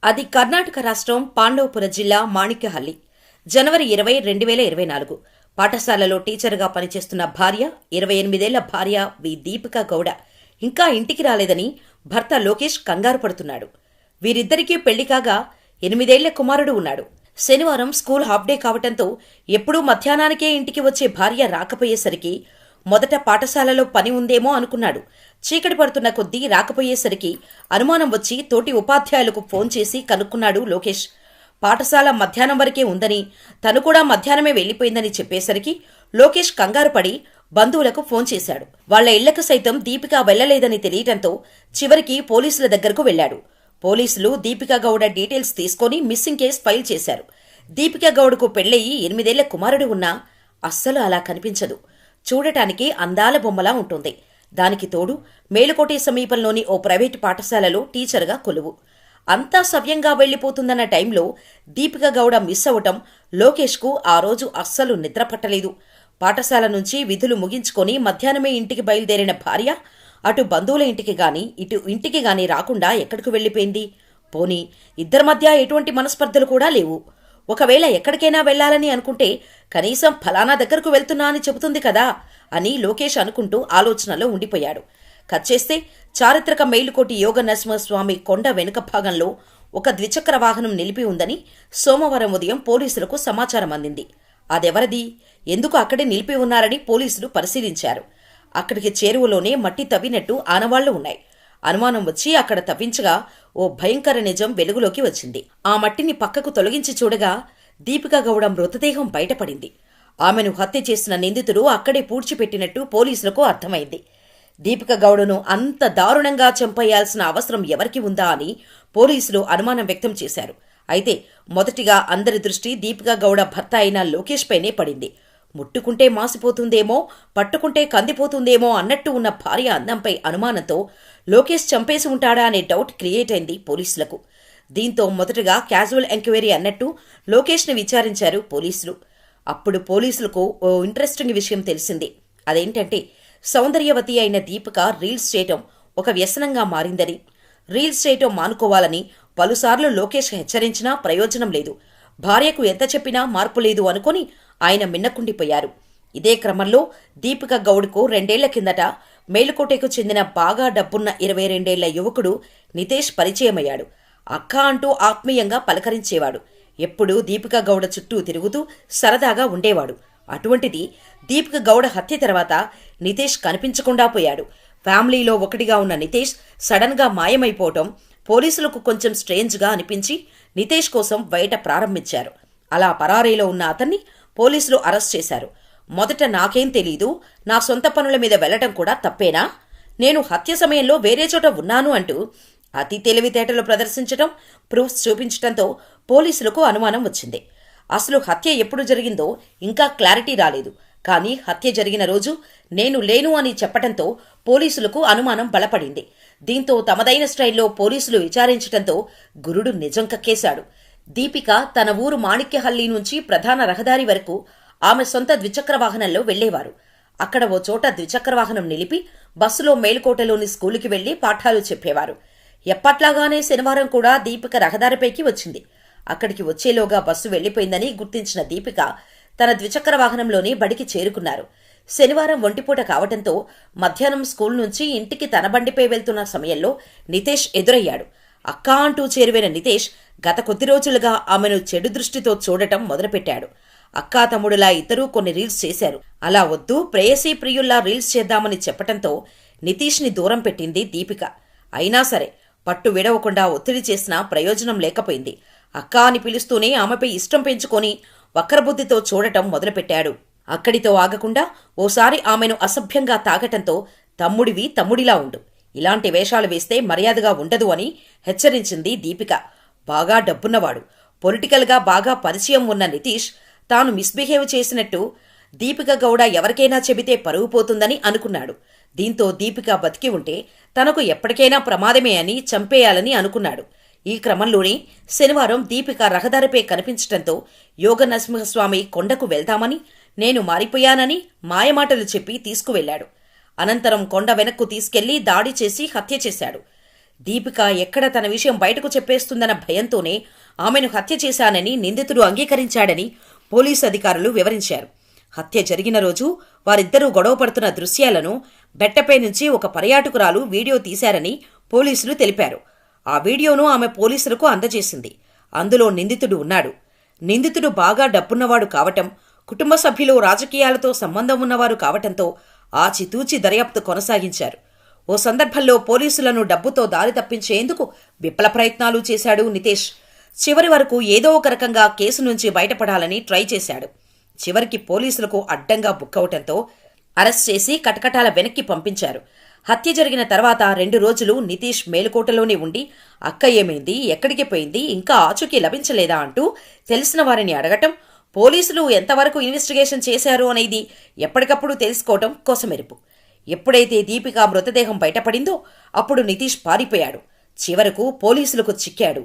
అది కర్ణాటక రాష్ట్రం పాండవపుర జిల్లా మాణిక్యహల్లి. జనవరి 20, 2024. పాఠశాలలో టీచర్గా పనిచేస్తున్న భార్య, 28 ఏళ్ల భార్య దీపికా గౌడ ఇంకా ఇంటికి రాలేదని భర్త లోకేష్ కంగారు పడుతున్నాడు. వీరిద్దరికీ పెళ్లి కాగా 8 ఏళ్ల కుమారుడు ఉన్నాడు. శనివారం స్కూల్ హాఫ్ డే కావటంతో ఎప్పుడూ మధ్యాహ్నానికే ఇంటికి వచ్చే భార్య రాకపోయేసరికి మొదట పాఠశాలలో పని ఉందేమో అనుకున్నాడు. చీకటి పడుతున్న కొద్దీ రాకపోయేసరికి అనుమానం వచ్చి తోటి ఉపాధ్యాయులకు ఫోన్ చేసి కనుక్కున్నాడు లోకేష్. పాఠశాల మధ్యాహ్నం వరకే ఉందని, తను కూడా మధ్యాహ్నమే వెళ్లిపోయిందని చెప్పేసరికి లోకేష్ కంగారు పడి బంధువులకు ఫోన్ చేశాడు. వాళ్ల ఇళ్లకు సైతం దీపిక వెళ్లలేదని తెలియటంతో చివరికి పోలీసుల దగ్గరకు వెళ్లాడు. పోలీసులు దీపికా గౌడ డీటెయిల్స్ తీసుకుని మిస్సింగ్ కేసు ఫైల్ చేశారు. దీపికా గౌడకు పెళ్లయి 8 ఏళ్ల కుమారుడు ఉన్నా అస్సలు అలా కనిపించదు. చూడటానికి అందాల బొమ్మలా ఉంటుంది. దానికి తోడు మేలుకోటే సమీపంలోని ఓ ప్రైవేటు పాఠశాలలో టీచర్గా కొలువు. అంతా సవ్యంగా వెళ్లిపోతుందన్న టైంలో దీపికా గౌడ మిస్ అవటం లోకేష్కు ఆ రోజు అస్సలు నిద్రపట్టలేదు. పాఠశాల నుంచి విధులు ముగించుకొని మధ్యాహ్నమే ఇంటికి బయలుదేరిన భార్య అటు బంధువుల ఇంటికి గాని ఇటు ఇంటికి గాని రాకుండా ఎక్కడికి వెళ్లిపోయింది? పోనీ ఇద్దరి మధ్య ఎటువంటి మనస్పర్ధలు కూడా లేవు. ఒకవేళ ఎక్కడికైనా వెళ్లాలని అనుకుంటే కనీసం ఫలానా దగ్గరకు వెళ్తున్నా అని చెబుతుంది కదా అని లోకేష్ అనుకుంటూ ఆలోచనలో ఉండిపోయాడు. కచ్చేస్తే చారిత్రక మేలుకోటి యోగ నరసింహస్వామి కొండ వెనుక భాగంలో ఒక ద్విచక్ర వాహనం నిలిపి ఉందని సోమవారం ఉదయం పోలీసులకు సమాచారం అందింది. అదెవరది, ఎందుకు అక్కడే నిలిపి ఉన్నారని పోలీసులు పరిశీలించారు. అక్కడికి చేరువలోనే మట్టి తవ్వినట్టు ఆనవాళ్లు ఉన్నాయి. అనుమానం వచ్చి అక్కడ తవ్వించగా ఓ భయంకర నిజం వెలుగులోకి వచ్చింది. ఆ మట్టిని పక్కకు తొలగించి చూడగా దీపికా గౌడ మృతదేహం బయటపడింది. ఆమెను హత్య చేసిన నిందితుడు అక్కడే పూడ్చిపెట్టినట్టు పోలీసులకు అర్థమైంది. దీపికా గౌడను అంత దారుణంగా చంపేయాల్సిన అవసరం ఎవరికి ఉందా అని పోలీసులు అనుమానం వ్యక్తం చేశారు. అయితే మొదటిగా అందరి దృష్టి దీపికా గౌడ భర్త అయిన లోకేష్ పైనే పడింది. ముట్టుకుంటే మాసిపోతుందేమో, పట్టుకుంటే కందిపోతుందేమో అన్నట్టు ఉన్న భార్య అందంపై అనుమానంతో లోకేష్ చంపేసి ఉంటాడా అనే డౌట్ క్రియేట్ అయింది పోలీసులకు. దీంతో మొదటగా క్యాజువల్ ఎంక్వైరీ అన్నట్టు లోకేష్ని విచారించారు పోలీసులు. అప్పుడు పోలీసులకు ఓ ఇంట్రెస్టింగ్ విషయం తెలిసింది. అదేంటంటే సౌందర్యవతి అయిన దీపిక రీల్స్ చేయటం ఒక వ్యసనంగా మారిందని, రీల్స్ చేయటం మానుకోవాలని పలుసార్లు లోకేష్ హెచ్చరించినా ప్రయోజనం లేదు. భార్యకు ఎంత చెప్పినా మార్పు లేదు అనుకుని ఆయన మిన్నకుండిపోయారు. ఇదే క్రమంలో దీపికా గౌడ్కు 2 ఏళ్ల కిందట మేలుకోటకు చెందిన బాగా డబ్బున్న 22 ఏళ్ల యువకుడు నితేష్ పరిచయమయ్యాడు. అక్క అంటూ ఆత్మీయంగా పలకరించేవాడు. ఎప్పుడూ దీపికా గౌడ చుట్టూ తిరుగుతూ సరదాగా ఉండేవాడు. అటువంటిది దీపికా గౌడ హత్య తర్వాత నితేష్ కనిపించకుండా పోయాడు. ఫ్యామిలీలో ఒకటిగా ఉన్న నితేష్ సడన్ గా మాయమైపోవటం పోలీసులకు కొంచెం స్ట్రేంజ్గా అనిపించి నితేష్ కోసం బయట ప్రారంభించారు. అలా పరారీలో ఉన్న అతన్ని పోలీసులు అరెస్ట్ చేశారు. మొదట నాకేం తెలీదు, నా సొంత పనుల మీద వెళ్లటం కూడా తప్పేనా, నేను హత్య సమయంలో వేరే చోట ఉన్నాను అంటూ అతి తెలివితేటలు ప్రదర్శించటం, ప్రూఫ్స్ చూపించటంతో పోలీసులకు అనుమానం వచ్చింది. అసలు హత్య ఎప్పుడు జరిగిందో ఇంకా క్లారిటీ రాలేదు. కానీ హత్య జరిగిన రోజు నేను లేను అని చెప్పటంతో పోలీసులకు అనుమానం బలపడింది. దీంతో తమదైన స్టైల్లో పోలీసులు విచారించటంతో గురుడు నిజం కక్కేశాడు. దీపిక తన ఊరు మాణిక్యహల్లి నుంచి ప్రధాన రహదారి వరకు ఆమె సొంత ద్విచక్ర వాహనంలో వెళ్లేవారు. అక్కడ ఓ చోట ద్విచక్ర వాహనం నిలిపి బస్సులో మేలుకోటలోని స్కూలుకి వెళ్లి పాఠాలు చెప్పేవారు. ఎప్పట్లాగానే శనివారం కూడా దీపిక రహదారిపైకి వచ్చింది. అక్కడికి వచ్చేలోగా బస్సు వెళ్లిపోయిందని గుర్తించిన దీపిక తన ద్విచక్ర వాహనంలోని బడికి చేరుకున్నారు. శనివారం ఒంటిపూట కావటంతో మధ్యాహ్నం స్కూల్ నుంచి ఇంటికి తన బండిపై వెళ్తున్న సమయంలో నితేష్ ఎదురయ్యాడు. అక్కా అంటూ చేరువైన నితేష్ గత కొద్ది రోజులుగా ఆమెను చెడు దృష్టితో చూడటం మొదలుపెట్టాడు. అక్కా తమ్ముడులా ఇద్దరూ కొన్ని రీల్స్ చేశారు. అలా వద్దు, ప్రేయసీ ప్రియుల్లా రీల్స్ చేద్దామని చెప్పటంతో నితీష్ని దూరం పెట్టింది దీపిక. అయినా సరే పట్టు విడవకుండా ఒత్తిడి చేసినా ప్రయోజనం లేకపోయింది. అక్కా అని పిలుస్తూనే ఆమెపై ఇష్టం పెంచుకొని వక్రబుద్ధితో చూడటం మొదలుపెట్టాడు. అక్కడితో ఆగకుండా ఓసారి ఆమెను అసభ్యంగా తాగటంతో తమ్ముడివి తమ్ముడిలా ఉండు, ఇలాంటి వేషాలు వేస్తే మర్యాదగా ఉండదు అని హెచ్చరించింది దీపిక. బాగా డబ్బున్నవాడు, పొలిటికల్గా బాగా పరిచయం ఉన్న నితీష్ తాను మిస్బిహేవ్ చేసినట్టు దీపిక గౌడ ఎవరికైనా చెబితే పరువు పోతుందని అనుకున్నాడు. దీంతో దీపిక బతికి ఉంటే తనకు ఎప్పటికైనా ప్రమాదమే అని చంపేయాలని అనుకున్నాడు. ఈ క్రమంలోనే శనివారం దీపిక రహదారిపై కనిపించటంతో యోగ నరసింహస్వామి కొండకు వెళ్తామని, నేను మారిపోయానని మాయమాటలు చెప్పి తీసుకువెళ్లాడు. అనంతరం కొండ వెనక్కు తీసుకెళ్లి దాడి చేసి హత్య చేశాడు. దీపిక ఎక్కడ తన విషయం బయటకు చెప్పేస్తుందన్న భయంతోనే ఆమెను హత్య చేశానని నిందితుడు అంగీకరించాడని పోలీసు అధికారులు వివరించారు. హత్య జరిగిన రోజు వారిద్దరూ గొడవ పడుతున్న దృశ్యాలను బెట్టపై నుంచి ఒక పర్యాటకురాలు వీడియో తీశారని పోలీసులు తెలిపారు. ఆ వీడియోను ఆమె పోలీసులకు అందజేసింది. అందులో నిందితుడు ఉన్నాడు. నిందితుడు బాగా డబ్బున్నవాడు కావటం, కుటుంబ సభ్యులు రాజకీయాలతో సంబంధం ఉన్నవారు కావటంతో ఆచితూచి దర్యాప్తు కొనసాగించారు. ఓ సందర్భంలో పోలీసులను డబ్బుతో దారి తప్పించేందుకు విఫల ప్రయత్నాలు చేశాడు నితేష్. చివరి వరకు ఏదో ఒక రకంగా కేసు నుంచి బయటపడాలని ట్రై చేశాడు. చివరికి పోలీసులకు అడ్డంగా బుక్కవటంతో అరెస్ట్ చేసి కటకటాల వెనక్కి పంపించారు. హత్య జరిగిన తర్వాత 2 రోజులు నితీష్ మేలుకోటలోనే ఉండి అక్క ఏమైంది, ఎక్కడికి పోయింది, ఇంకా ఆచూకీ లభించలేదా అంటూ తెలిసిన వారిని అడగటం, పోలీసులు ఎంతవరకు ఇన్వెస్టిగేషన్ చేశారు అనేది ఎప్పటికప్పుడు తెలుసుకోవటం కోసమెరుపు. ఎప్పుడైతే దీపిక మృతదేహం బయటపడిందో అప్పుడు నితీష్ పారిపోయాడు. చివరకు పోలీసులకు చిక్కాడు.